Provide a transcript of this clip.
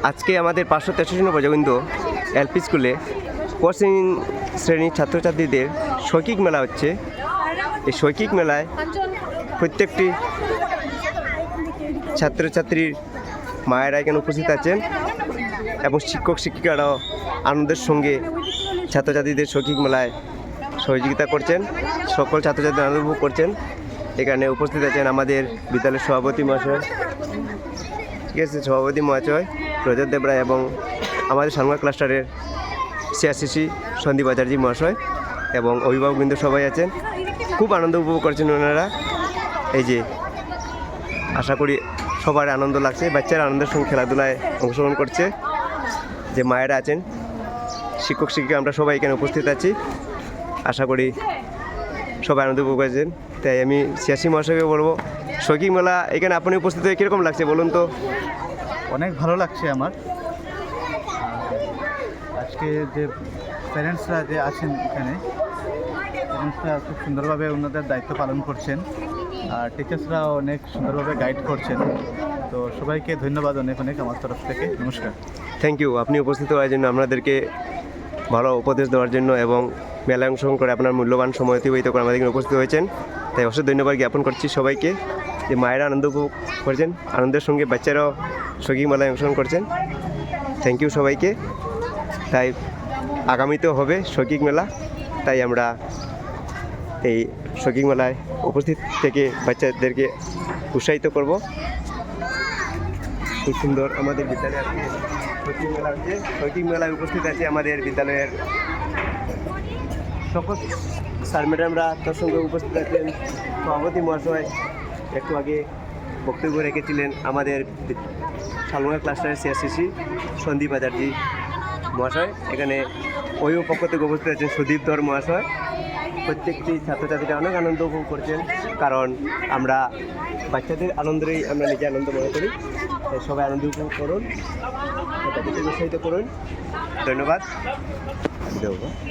আজকে আমাদের 563 নম্বর জগিন্দ এলপি স্কুলে কোচিং শ্রেণীর ছাত্রছাত্রীদের শৈক্ষিক মেলা হচ্ছে। এই শৈক্ষিক মেলায় প্রত্যেকটি ছাত্রছাত্রীর মায়েরা এখানে উপস্থিত আছেন এবং শিক্ষক শিক্ষিকারাও আনন্দের সঙ্গে ছাত্রছাত্রীদের শৈক্ষিক মেলায় সহযোগিতা করছেন। সকল ছাত্রছাত্রী আনন্দ উপভোগ করছেন। এখানে উপস্থিত আছেন আমাদের বিদ্যালয়ের সভাপতি মহাশয়, ঠিক আছে, সভাপতি মহাশয় রজত দেবরায় এবং আমাদের সাংবাদিক ক্লাস্টারের সিআরসিসি সন্দীপ আচার্য মহাশয় এবং অভিভাবকবৃন্দ সবাই আছেন। খুব আনন্দ উপভোগ করছেন ওনারা। এই যে আশা করি সবার আনন্দ লাগছে, বাচ্চারা আনন্দের সঙ্গে খেলাধুলায় অংশগ্রহণ করছে। যে মায়েরা আছেন, শিক্ষক শিক্ষিকা, আমরা সবাই এখানে উপস্থিত আছি। আশা করি সবাই আনন্দ উপভোগ করেছেন। তাই আমি সিআরসি মহাশয়কে বলবো, শৈক্ষিক মেলা এখানে আপনি উপস্থিত হয়ে কীরকম লাগছে বলুন তো? অনেক ভালো লাগছে আমার। আজকে যে প্যারেন্টসরা যে আছেন এখানে, প্যারেন্টসরা খুব সুন্দরভাবে ওনাদের দায়িত্ব পালন করছেন, আর টিচার্সরাও অনেক সুন্দরভাবে গাইড করছেন। তো সবাইকে ধন্যবাদ অনেক অনেক আমার তরফ থেকে। নমস্কার। থ্যাংক ইউ আপনি উপস্থিত হওয়ার জন্য, আপনাদেরকে ভালো উপদেশ দেওয়ার জন্য এবং মেলায় অংশগ্রহণ করে আপনার মূল্যবান সময় অতিবাহিত করে আমাদের এখানে উপস্থিত হয়েছেন। তাই অবশ্যই ধন্যবাদ জ্ঞাপন করছি সবাইকে, যে মায়েরা আনন্দ উপভোগ করছেন, আনন্দের সঙ্গে বাচ্চারাও শৈক্ষিক মেলায় অংশগ্রহণ করছেন। থ্যাংক ইউ সবাইকে। তাই আগামীতেও হবে শৈক্ষিক মেলা, তাই আমরা এই শৈক্ষিক মেলায় উপস্থিত থেকে বাচ্চাদেরকে উৎসাহিত করব। খুব সুন্দর আমাদের বিদ্যালয়ে শৈক্ষিক মেলা হচ্ছে। শৈক্ষিক মেলায় উপস্থিত আছে আমাদের বিদ্যালয়ের সকল স্যার ম্যাডামরা, তার সঙ্গে উপস্থিত আছেন সভাপতি মহাশয় একটু আগে বক্তব্য রেখেছিলেন, আমাদের সালমা ক্লাস্টারের সিআরসিসি সন্দীপ আচার্য মহাশয়, এখানে ওইও পক্ষ থেকে উপস্থিত আছেন সুদীপ ধর মহাশয়। প্রত্যেকটি ছাত্রছাত্রীরা অনেক আনন্দ উপভোগ করছেন, কারণ আমরা বাচ্চাদের আনন্দেরই আমরা নিজে আনন্দ মনে করি। তাই সবাই আনন্দ উপভোগ করুন, উৎসাহিত করুন। ধন্যবাদ।